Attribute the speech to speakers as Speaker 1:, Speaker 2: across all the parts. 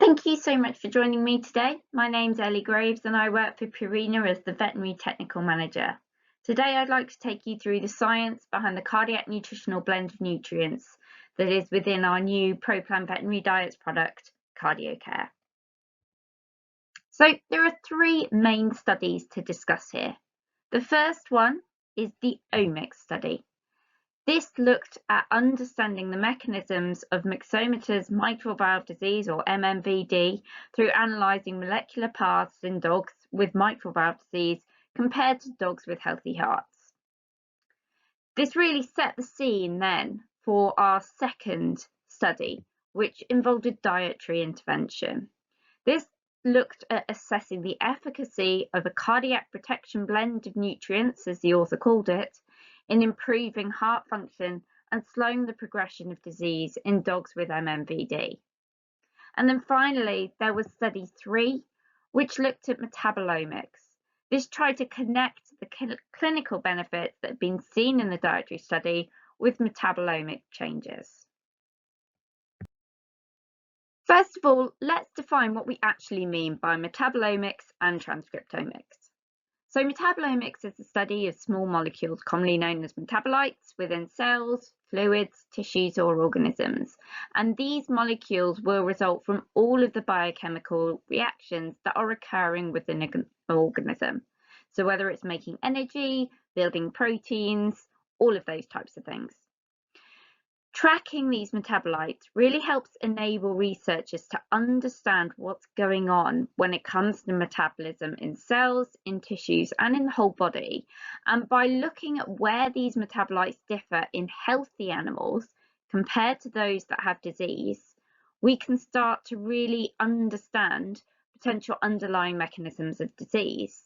Speaker 1: Thank you so much for joining me today. My name's Ellie Graves and I work for Purina as the Veterinary Technical Manager. Today I'd like to take you through the science behind the cardiac nutritional blend of nutrients that is within our new ProPlan Veterinary Diets product, CardioCare. So there are three main studies to discuss here. The first one is the omics study. This looked at understanding the mechanisms of myxomatous mitral valve disease, or MMVD, through analysing molecular paths in dogs with mitral valve disease compared to dogs with healthy hearts. This really set the scene then for our second study, which involved a dietary intervention. This looked at assessing the efficacy of a cardiac protection blend of nutrients, as the author called it, in improving heart function and slowing the progression of disease in dogs with MMVD. And then finally, there was study 3, which looked at metabolomics. This tried to connect the clinical benefits that have been seen in the dietary study with metabolomic changes. First of all, let's define what we actually mean by metabolomics and transcriptomics. So metabolomics is the study of small molecules, commonly known as metabolites, within cells, fluids, tissues or organisms. And these molecules will result from all of the biochemical reactions that are occurring within an organism. So whether it's making energy, building proteins, all of those types of things. Tracking these metabolites really helps enable researchers to understand what's going on when it comes to metabolism in cells, in tissues, and in the whole body. And by looking at where these metabolites differ in healthy animals compared to those that have disease, we can start to really understand potential underlying mechanisms of disease,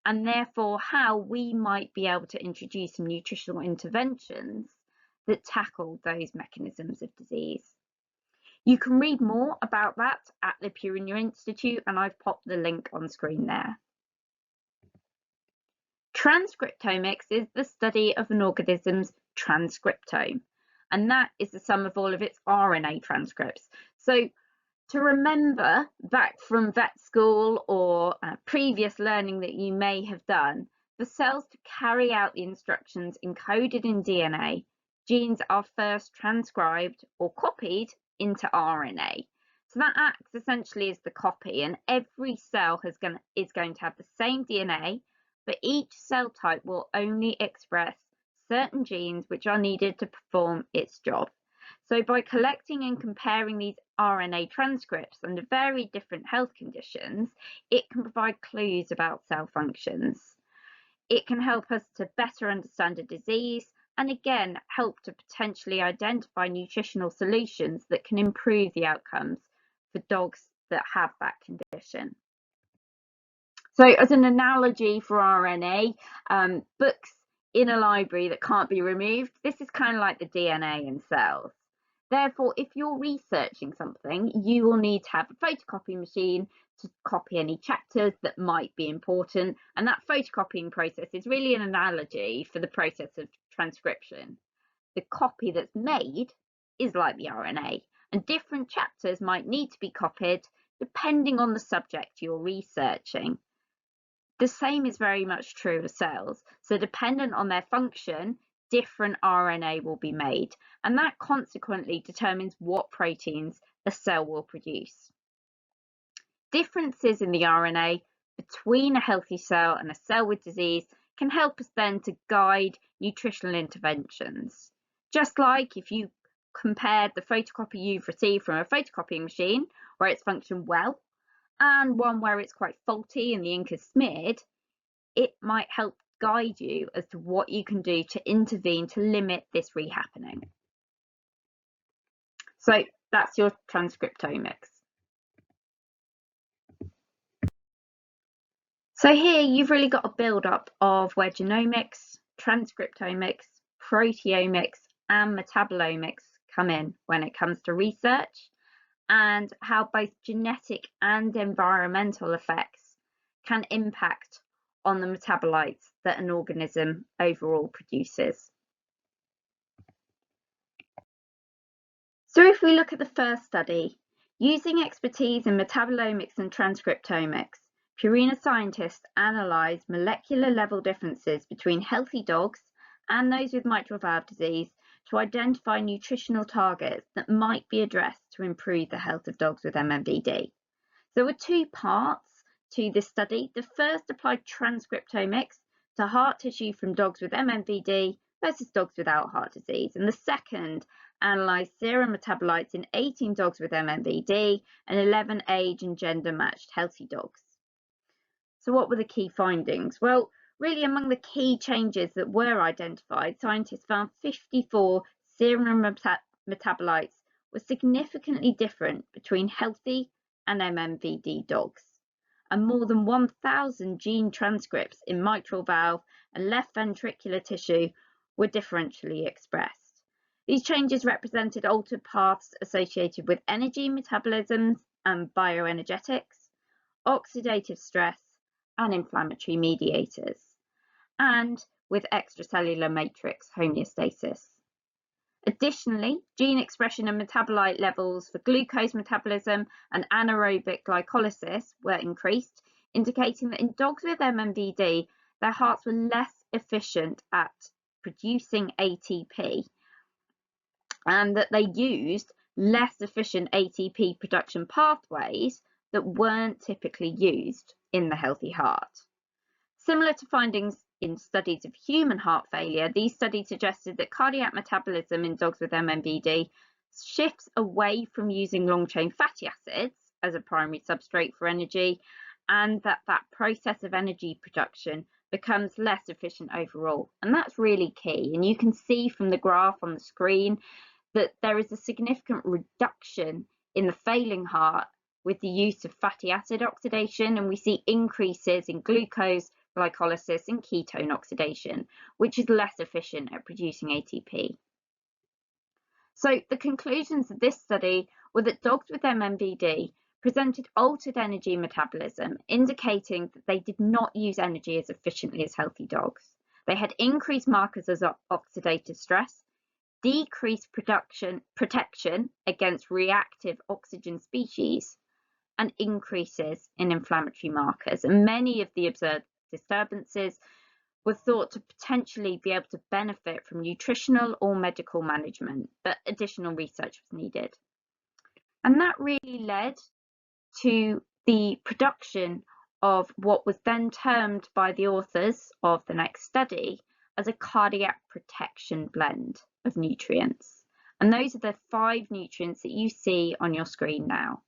Speaker 1: and therefore how we might be able to introduce some nutritional interventions that tackle those mechanisms of disease. You can read more about that at the Purina Institute, and I've popped the link on screen there. Transcriptomics is the study of an organism's transcriptome, and that is the sum of all of its RNA transcripts. So to remember back from vet school or previous learning that you may have done, for cells to carry out the instructions encoded in DNA, genes are first transcribed or copied into RNA. So that acts essentially as the copy, and every cell is going to have the same DNA, but each cell type will only express certain genes which are needed to perform its job. So by collecting and comparing these RNA transcripts under very different health conditions, it can provide clues about cell functions. It can help us to better understand a disease, and again help to potentially identify nutritional solutions that can improve the outcomes for dogs that have that condition. So as an analogy for RNA, books in a library that can't be removed, this is kind of like the DNA in cells. Therefore, if you're researching something, you will need to have a photocopy machine to copy any chapters that might be important, and that photocopying process is really an analogy for the process of transcription. The copy that's made is like the RNA, and different chapters might need to be copied depending on the subject you're researching. The same is very much true of cells, so dependent on their function, different RNA will be made, and that consequently determines what proteins a cell will produce. Differences in the RNA between a healthy cell and a cell with disease can help us then to guide nutritional interventions. Just like if you compared the photocopy you've received from a photocopying machine where it's functioned well and one where it's quite faulty and the ink is smeared, it might help guide you as to what you can do to intervene to limit this rehappening. So that's your transcriptomics. So here you've really got a build-up of where genomics, transcriptomics, proteomics and metabolomics come in when it comes to research, and how both genetic and environmental effects can impact on the metabolites that an organism overall produces. So if we look at the first study, Using expertise in metabolomics and transcriptomics, Purina scientists analysed molecular level differences between healthy dogs and those with mitral valve disease to identify nutritional targets that might be addressed to improve the health of dogs with MNVD. There were two parts to this study. The first applied transcriptomics to heart tissue from dogs with MNVD versus dogs without heart disease, and the second analysed serum metabolites in 18 dogs with MNVD and 11 age and gender matched healthy dogs. So what were the key findings? Well, really among the key changes that were identified, scientists found 54 serum metabolites were significantly different between healthy and MNVD dogs, and more than 1,000 gene transcripts in mitral valve and left ventricular tissue were differentially expressed. These changes represented altered paths associated with energy metabolisms and bioenergetics, oxidative stress, and inflammatory mediators, and with extracellular matrix homeostasis. Additionally, gene expression and metabolite levels for glucose metabolism and anaerobic glycolysis were increased, indicating that in dogs with MNVD, their hearts were less efficient at producing ATP and that they used less efficient ATP production pathways that weren't typically used in the healthy heart. Similar to findings in studies of human heart failure, these studies suggested that cardiac metabolism in dogs with MNVD shifts away from using long-chain fatty acids as a primary substrate for energy, and that process of energy production becomes less efficient overall. And that's really key. And you can see from the graph on the screen that there is a significant reduction in the failing heart with the use of fatty acid oxidation, and we see increases in glucose glycolysis and ketone oxidation, which is less efficient at producing ATP. So the conclusions of this study were that dogs with MNVD presented altered energy metabolism, indicating that they did not use energy as efficiently as healthy dogs. They had increased markers of oxidative stress, decreased protection against reactive oxygen species, and increases in inflammatory markers. And many of the observed disturbances were thought to potentially be able to benefit from nutritional or medical management, but additional research was needed. And that really led to the production of what was then termed by the authors of the next study as a cardiac protection blend of nutrients. And those are the 5 nutrients that you see on your screen now.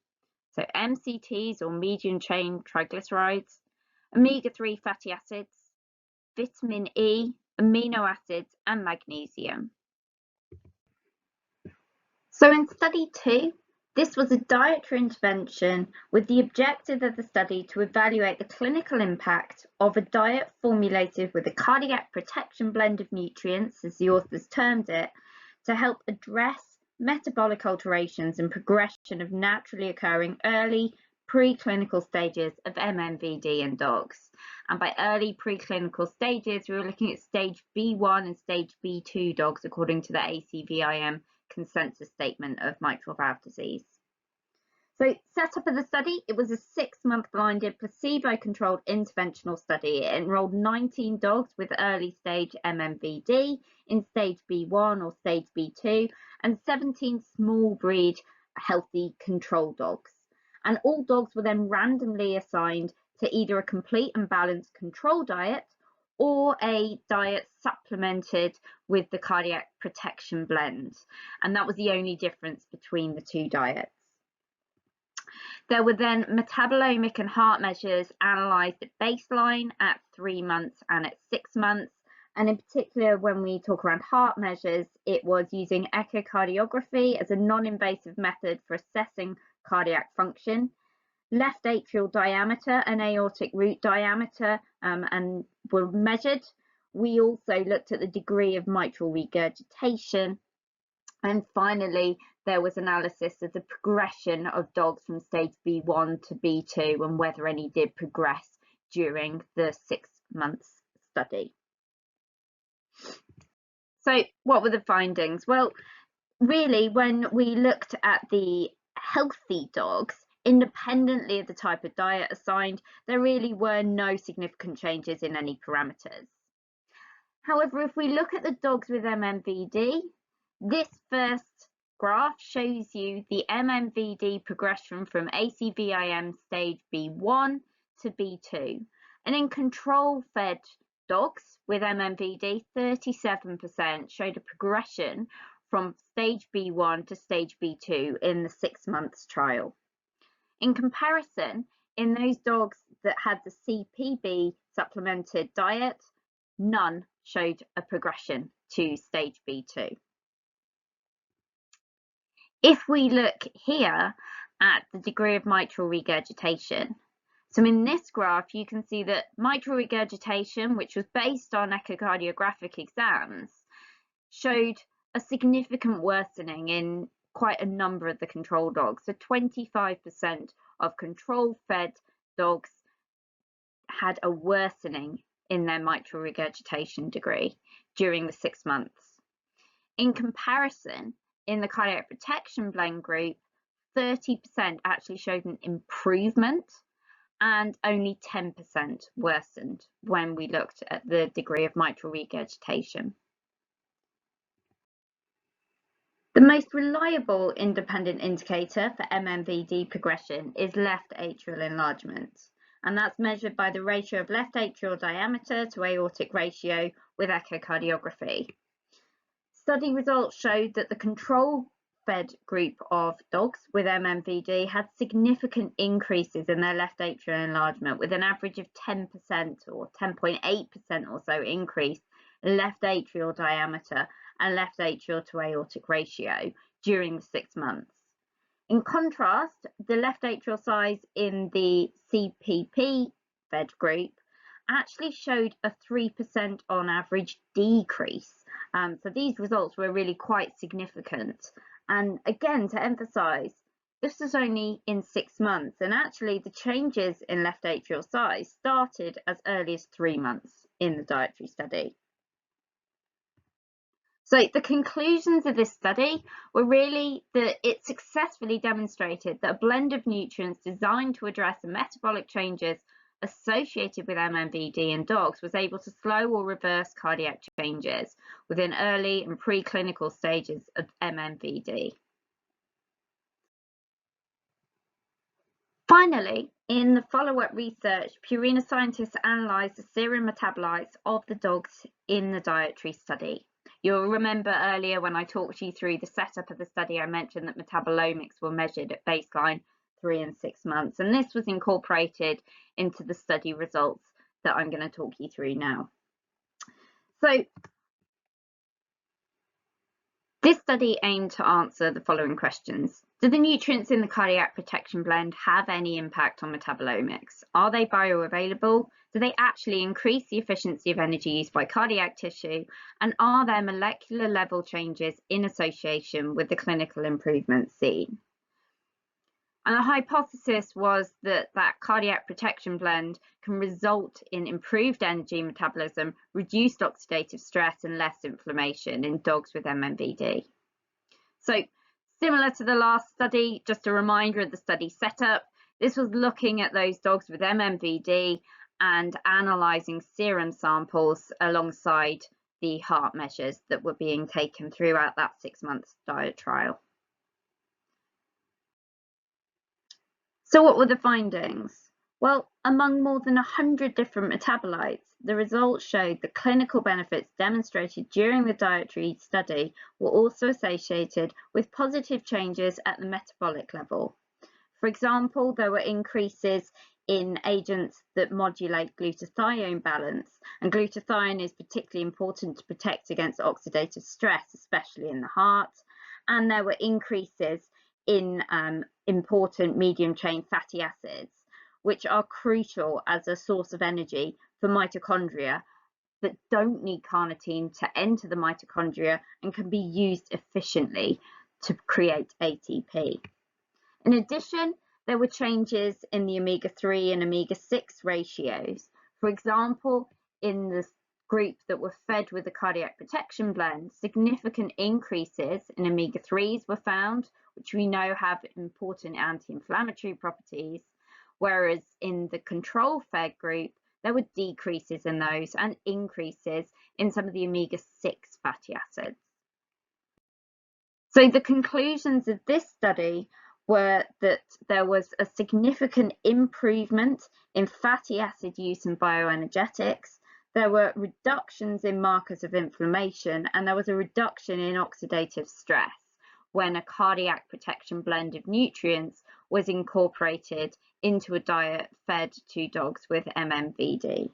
Speaker 1: So MCTs, or medium chain triglycerides, omega-3 fatty acids, vitamin E, amino acids, and magnesium. So in study 2, this was a dietary intervention with the objective of the study to evaluate the clinical impact of a diet formulated with a cardiac protection blend of nutrients, as the authors termed it, to help address metabolic alterations and progression of naturally occurring early preclinical stages of MNVD in dogs. And by early preclinical stages, we were looking at stage B1 and stage B2 dogs, according to the ACVIM consensus statement of mitral valve disease. So setup of the study, it was a 6-month blinded placebo-controlled interventional study. It enrolled 19 dogs with early stage MNVD in stage B1 or stage B2 and 17 small breed healthy control dogs. And all dogs were then randomly assigned to either a complete and balanced control diet or a diet supplemented with the cardiac protection blend. And that was the only difference between the 2 diets. There were then metabolomic and heart measures analysed at baseline, at 3 months and at 6 months. And in particular, when we talk around heart measures, it was using echocardiography as a non-invasive method for assessing cardiac function, left atrial diameter and aortic root diameter and were measured. We also looked at the degree of mitral regurgitation. And finally, there was analysis of the progression of dogs from stage B1 to B2 and whether any did progress during the 6 months study. So what were the findings? Well, really, when we looked at the healthy dogs, independently of the type of diet assigned, there really were no significant changes in any parameters. However, if we look at the dogs with MMVD, this first graph shows you the MMVD progression from ACVIM stage B1 to B2. And in control-fed dogs with MMVD, 37% showed a progression from stage B1 to stage B2 in the 6 months trial. In comparison, in those dogs that had the CPB supplemented diet, none showed a progression to stage B2. If we look here at the degree of mitral regurgitation, so in this graph you can see that mitral regurgitation, which was based on echocardiographic exams, showed a significant worsening in quite a number of the control dogs. So 25% of control-fed dogs had a worsening in their mitral regurgitation degree during the 6 months. In comparison, in the cardiac protection blend group, 30% actually showed an improvement and only 10% worsened when we looked at the degree of mitral regurgitation. The most reliable independent indicator for MMVD progression is left atrial enlargement, and that's measured by the ratio of left atrial diameter to aortic ratio with echocardiography. Study results showed that the control-fed group of dogs with MMVD had significant increases in their left atrial enlargement, with an average of 10% or 10.8% or so increase in left atrial diameter and left atrial to aortic ratio during the 6 months. In contrast, the left atrial size in the CPP-fed group actually showed a 3% on average decrease. So these results were really quite significant. And again, to emphasize, this was only in 6 months, and actually the changes in left atrial size started as early as 3 months in the dietary study. So the conclusions of this study were really that it successfully demonstrated that a blend of nutrients designed to address the metabolic changes associated with MMVD in dogs was able to slow or reverse cardiac changes within early and preclinical stages of MMVD. Finally, in the follow-up research, Purina scientists analysed the serum metabolites of the dogs in the dietary study. You'll remember earlier when I talked you through the setup of the study, I mentioned that metabolomics were measured at baseline, 3 and 6 months, and this was incorporated into the study results that I'm going to talk you through now. So this study aimed to answer the following questions. Do the nutrients in the cardiac protection blend have any impact on metabolomics? Are they bioavailable? Do they actually increase the efficiency of energy used by cardiac tissue? And are there molecular level changes in association with the clinical improvements seen? And the hypothesis was that cardiac protection blend can result in improved energy metabolism, reduced oxidative stress, and less inflammation in dogs with MMVD. So, similar to the last study, just a reminder of the study setup. This was looking at those dogs with MMVD and analysing serum samples alongside the heart measures that were being taken throughout that 6 months diet trial. So what were the findings? Well, among more than 100 different metabolites, the results showed the clinical benefits demonstrated during the dietary study were also associated with positive changes at the metabolic level. For example, there were increases in agents that modulate glutathione balance, and glutathione is particularly important to protect against oxidative stress, especially in the heart, and there were increases in important medium chain fatty acids, which are crucial as a source of energy for mitochondria that don't need carnitine to enter the mitochondria and can be used efficiently to create ATP. In addition, there were changes in the omega-3 and omega-6 ratios. For example, in the group that were fed with the cardiac protection blend, significant increases in omega-3s were found, which we know have important anti-inflammatory properties, whereas in the control-fed group, there were decreases in those and increases in some of the omega-6 fatty acids. So the conclusions of this study were that there was a significant improvement in fatty acid use and bioenergetics. There were reductions in markers of inflammation, and there was a reduction in oxidative stress when a cardiac protection blend of nutrients was incorporated into a diet fed to dogs with MMVD.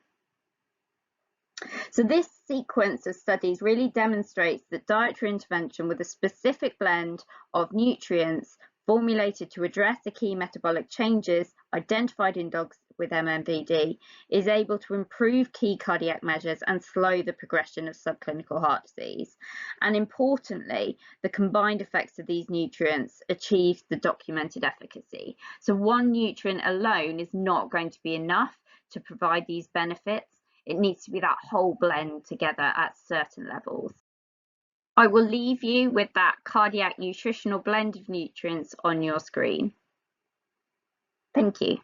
Speaker 1: So this sequence of studies really demonstrates that dietary intervention with a specific blend of nutrients formulated to address the key metabolic changes identified in dogs with MMVD is able to improve key cardiac measures and slow the progression of subclinical heart disease. And importantly, the combined effects of these nutrients achieve the documented efficacy. So one nutrient alone is not going to be enough to provide these benefits. It needs to be that whole blend together at certain levels. I will leave you with that cardiac nutritional blend of nutrients on your screen. Thank you.